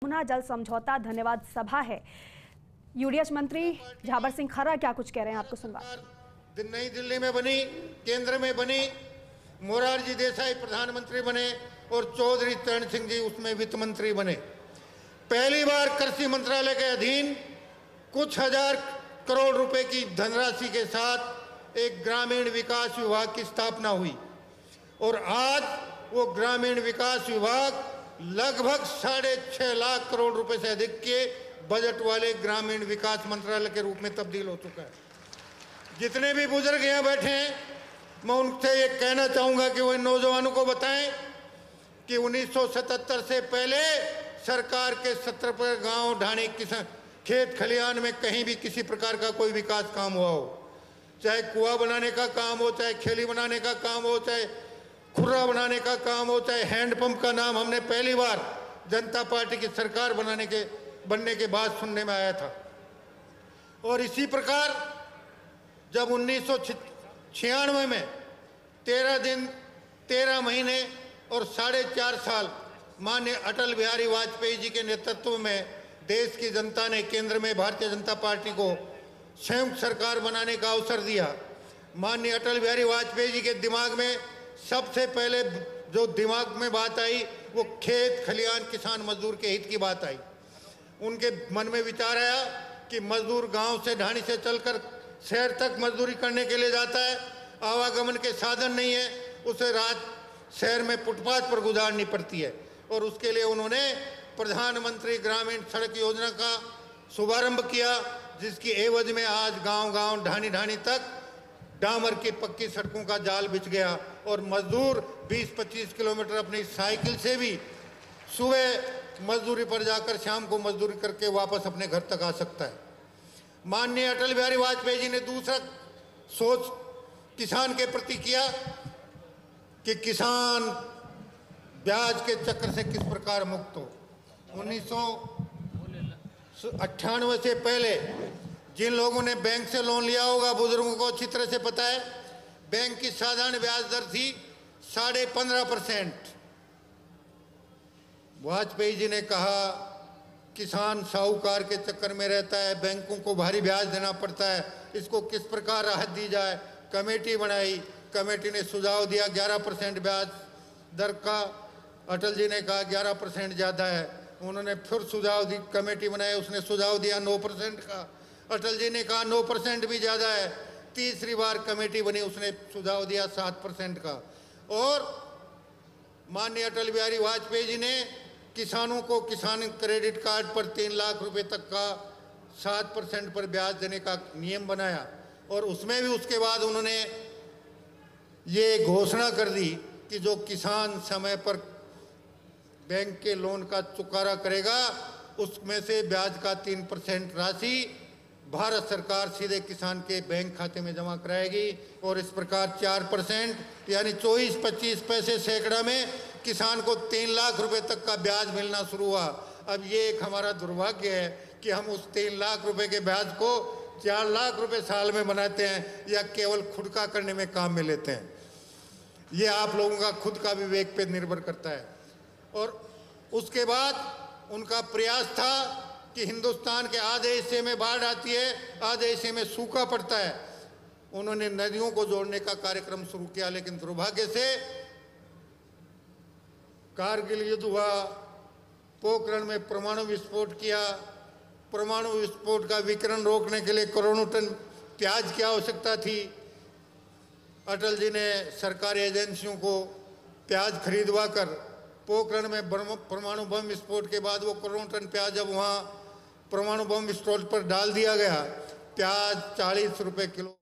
यमुना जल समझौता धन्यवाद सभा है। यूडीएच मंत्री झाबर सिंह खर्रा क्या कुछ कह रहे हैं, आपको सुनवा। नई दिल्ली में बनी, केंद्र में बनी, मोरारजी देसाई प्रधानमंत्री बने और चौधरी चरण सिंह जी उसमें वित्त मंत्री बने। पहली बार कृषि मंत्रालय के अधीन कुछ हजार करोड़ रुपए की धनराशि के साथ एक ग्रामीण विकास विभाग की स्थापना हुई और आज वो ग्रामीण विकास विभाग लगभग 6.5 लाख करोड़ रुपए से अधिक के बजट वाले ग्रामीण विकास मंत्रालय के रूप में तब्दील हो चुका है। जितने भी बुजुर्ग यहाँ बैठे हैं, मैं उनसे ये कहना चाहूँगा कि वो इन नौजवानों को बताएं कि 1977 से पहले सरकार के 70 गांव ढाणी किसान खेत खलिहान में कहीं भी किसी प्रकार का कोई विकास काम हुआ हो, चाहे कुआं बनाने का काम हो, चाहे खेली बनाने का काम हो, चाहे खुर्रा बनाने का काम हो, चाहे हैंडपंप का नाम हमने पहली बार जनता पार्टी की सरकार बनने के बाद सुनने में आया था। और इसी प्रकार जब 1996 में 13 दिन 13 महीने और 4.5 साल माननीय अटल बिहारी वाजपेयी जी के नेतृत्व में देश की जनता ने केंद्र में भारतीय जनता पार्टी को संयुक्त सरकार बनाने का अवसर दिया। माननीय अटल बिहारी वाजपेयी जी के दिमाग में सबसे पहले जो दिमाग में बात आई वो खेत खलिहान किसान मजदूर के हित की बात आई। उनके मन में विचार आया कि मजदूर गांव से ढाणी से चलकर शहर तक मजदूरी करने के लिए जाता है, आवागमन के साधन नहीं है, उसे रात शहर में फुटपाथ पर गुजारनी पड़ती है और उसके लिए उन्होंने प्रधानमंत्री ग्रामीण सड़क योजना का शुभारंभ किया, जिसकी एवज में आज गांव-गांव ढाणी तक डामर की पक्की सड़कों का जाल बिछ गया और मजदूर 20-25 किलोमीटर अपनी साइकिल से भी सुबह मजदूरी पर जाकर शाम को मजदूरी करके वापस अपने घर तक आ सकता है। माननीय अटल बिहारी वाजपेयी जी ने दूसरा सोच किसान के प्रति किया कि किसान ब्याज के चक्र से किस प्रकार मुक्त हो। 1998 से पहले जिन लोगों ने बैंक से लोन लिया होगा, बुजुर्गों को अच्छी तरह से पता है, बैंक की साधारण ब्याज दर थी 15.5%। वाजपेयी जी ने कहा किसान साहूकार के चक्कर में रहता है, बैंकों को भारी ब्याज देना पड़ता है, इसको किस प्रकार राहत दी जाए। कमेटी बनाई, कमेटी ने सुझाव दिया 11% ब्याज दर का। अटल जी ने कहा 11% ज़्यादा है, उन्होंने फिर सुझाव दी, कमेटी बनाई, उसने सुझाव दिया 9% का। अटल जी ने कहा 9% भी ज़्यादा है। तीसरी बार कमेटी बनी, उसने सुझाव दिया 7% का। और माननीय अटल बिहारी वाजपेयी जी ने किसानों को किसान क्रेडिट कार्ड पर 3 लाख रुपए तक का 7% पर ब्याज देने का नियम बनाया और उसमें भी उसके बाद उन्होंने ये घोषणा कर दी कि जो किसान समय पर बैंक के लोन का चुकारा करेगा उसमें से ब्याज का 3% राशि भारत सरकार सीधे किसान के बैंक खाते में जमा कराएगी और इस प्रकार 4% यानी 24-25 पैसे सैकड़ा में किसान को 3 लाख रुपए तक का ब्याज मिलना शुरू हुआ। अब ये एक हमारा दुर्भाग्य है कि हम उस 3 लाख रुपए के ब्याज को 4 लाख रुपए साल में बनाते हैं या केवल खुदका करने में काम में लेते हैं। ये आप लोगों का खुद का विवेक पे निर्भर करता है। और उसके बाद उनका प्रयास था कि हिंदुस्तान के आधे हिस्से में बाढ़ आती है, आधे हिस्से में सूखा पड़ता है। उन्होंने नदियों को जोड़ने का कार्यक्रम शुरू किया, लेकिन दुर्भाग्य से कारगिल युद्ध हुआ, पोखरण में परमाणु विस्फोट किया। परमाणु विस्फोट का विकिरण रोकने के लिए करोड़ों टन प्याज की आवश्यकता थी। अटल जी ने सरकारी एजेंसियों को प्याज खरीदवा कर पोखरण में परमाणु बम विस्फोट के बाद वो करोड़ों टन प्याज जब वहाँ परमाणु बम विस्फोट पर डाल दिया गया, प्याज 40 रुपए किलो